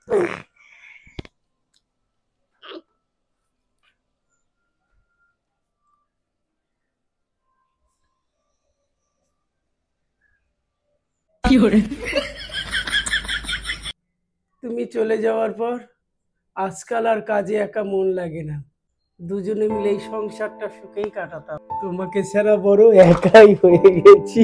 তুমি চলে যাওয়ার পর আজকাল আর কাজে একা মন লাগে না, দুজনে মিলে এই সংসারটা সুখেই কাটাতাম। তোমাকে ছাড়া বড় একাই হয়ে গেছি।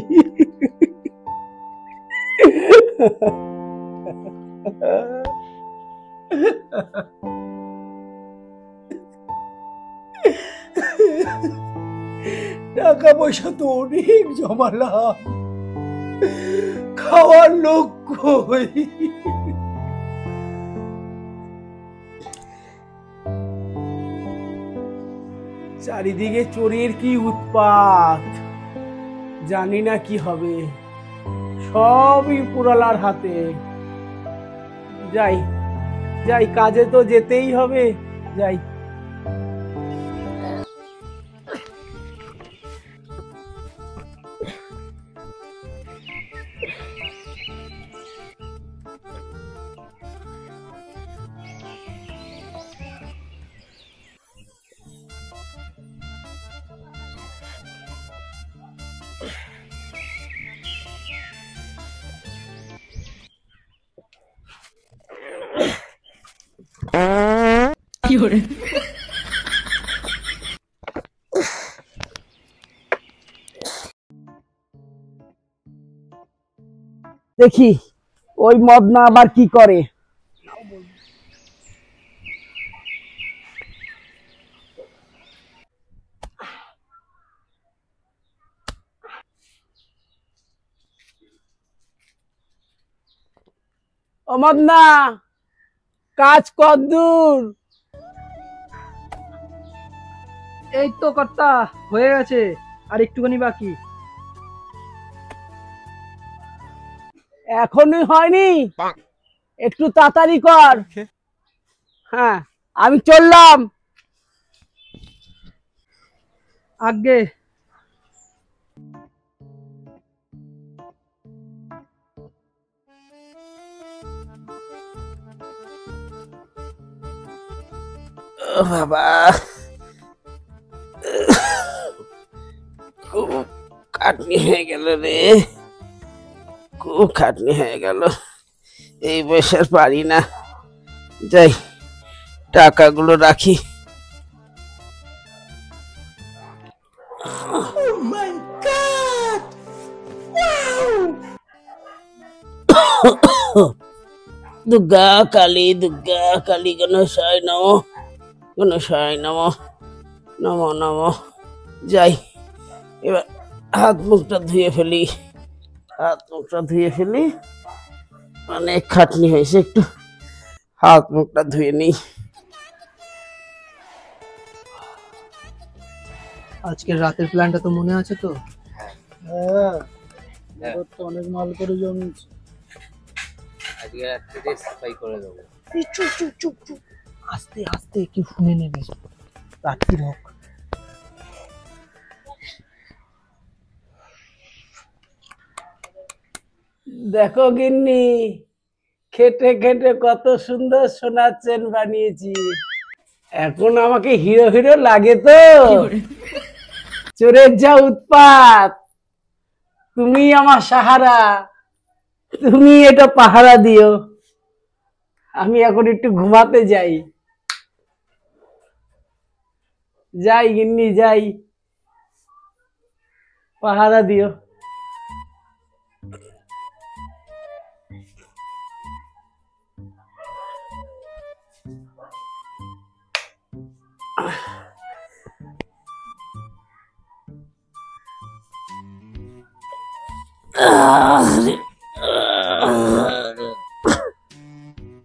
টাকা পয়সা তো অনেক জমালাম, খাওয়ার লোক কই? চারিদিকে চোরের কি উৎপাত, জানি না কি হবে, সবই পুরালার হাতে। যাই যাই, কাজে তো যেতেই হবে, যাই। দেখি ওই মদনা আবার কি করে। ও মদনা, কাজ কতদূর? এই তো কর্তা, হয়ে গেছে, আর একটুখানি বাকি। এখনই হয়নি, একটু তাড়াতাড়ি কর। হ্যাঁ, আমি চললাম। আগে বাবা, খুব খাটনি হয়ে গেল রে, খুব খাটনি হয়ে গেল। এই বয়সে আর পারি না, যাই টাকাগুলো রাখি। দুর্গা কালী, দুর্গা কালী, গণেশায় নমঃ, গণেশায় নমঃ, নমো নমো। যাই, এবার হাত মুখটা ধুয়ে ফেলি, হাত মুখটা ধুয়ে ফেলি, অনেক খাটনি হয়েছে, একটু হাত মুখটা ধুয়ে নিই। আজকের রাতের প্ল্যানটা তো মনে আছে তো? হ্যাঁ, অনেক মাল করে জমিয়েছি। আজকে রাত্রে সাফাই করে দেবো। চুপ চুপ চুপ চুপ, আস্তে আস্তে, কি শুনে নেবে, রাত্রি হোক। দেখো গিন্নি, খেটে খেটে কত সুন্দর সোনার চেন বানিয়েছি। এখন আমাকে হিরো হিরো লাগে তো? চোরের যা উৎপাত, তুমি আমার সাহারা, তুমি এটা পাহারা দিও। আমি এখন একটু ঘুমাতে যাই, যাই গিন্নি যাই, পাহারা দিও।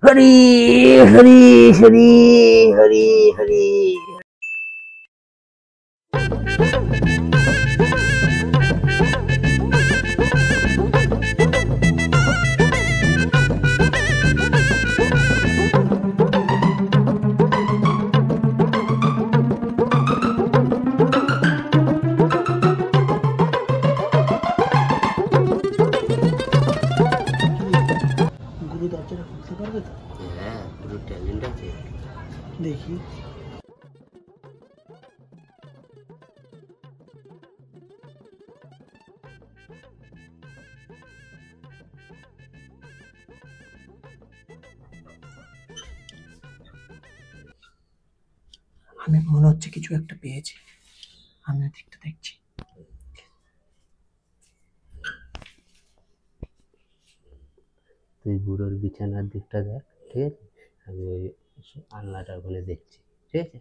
হরি হরি হরি হরি হরি। পুরো দরজাটা খুলতে পারবে তো? হ্যাঁ, পুরো ট্যালেন্ট আছে। দেখি। আমি মনে হচ্ছে কিছু একটা পেয়েছি। আমি ওদিকটা দেখছি। তুই বুড়োর বিছানার দিকটা দেখ, ঠিক আছে? আমি ওই আলনাটা ওখানে দেখছি, ঠিক আছে?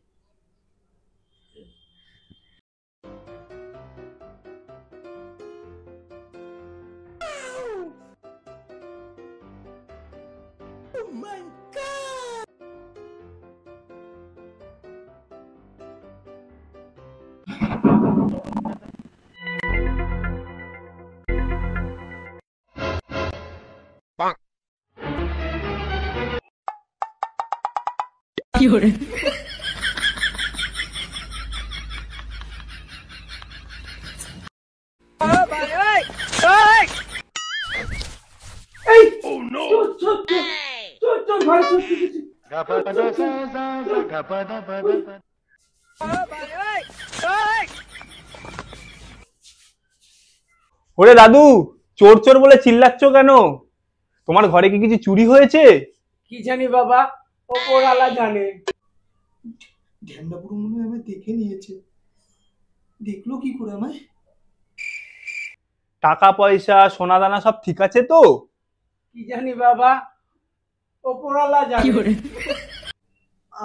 ওরে দাদু, চোর চোর বলে চিল্লাচ্ছ কেন? তোমার ঘরে কি কিছু চুরি হয়েছে? কি জানি বাবা, ওপরওয়ালা জানে। ঢ্যামনা বুড়ো মনে হয় আমায় দেখে নিয়েছে। দেখলো কি করে আমায়? টাকা পয়সা সোনা দানা সব ঠিক আছে তো? কি জানি বাবা, ওপরওয়ালা জানে।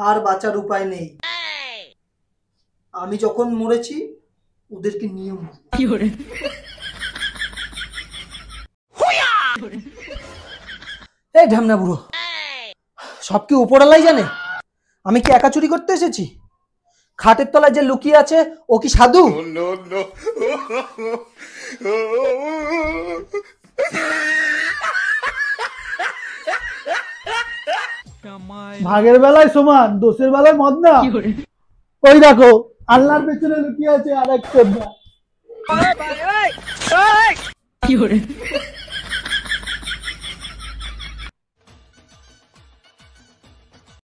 আর বাঁচার উপায় নেই। আমি যখন মরেছি ওদেরকে নিয়ে মরবো। এই ঢ্যামনা বুড়ো, সব কি উপরওয়ালাই জানে? আমি কি একা চুরি করতে এসেছি? খাটের তলায় যে লুকিয়ে আছে ও কি সাধু? ভাগের বেলায় সমান, দোষের বেলায় মদ না। ওই দেখো, আল্লাহর পেছনে লুকিয়ে আছে আর এক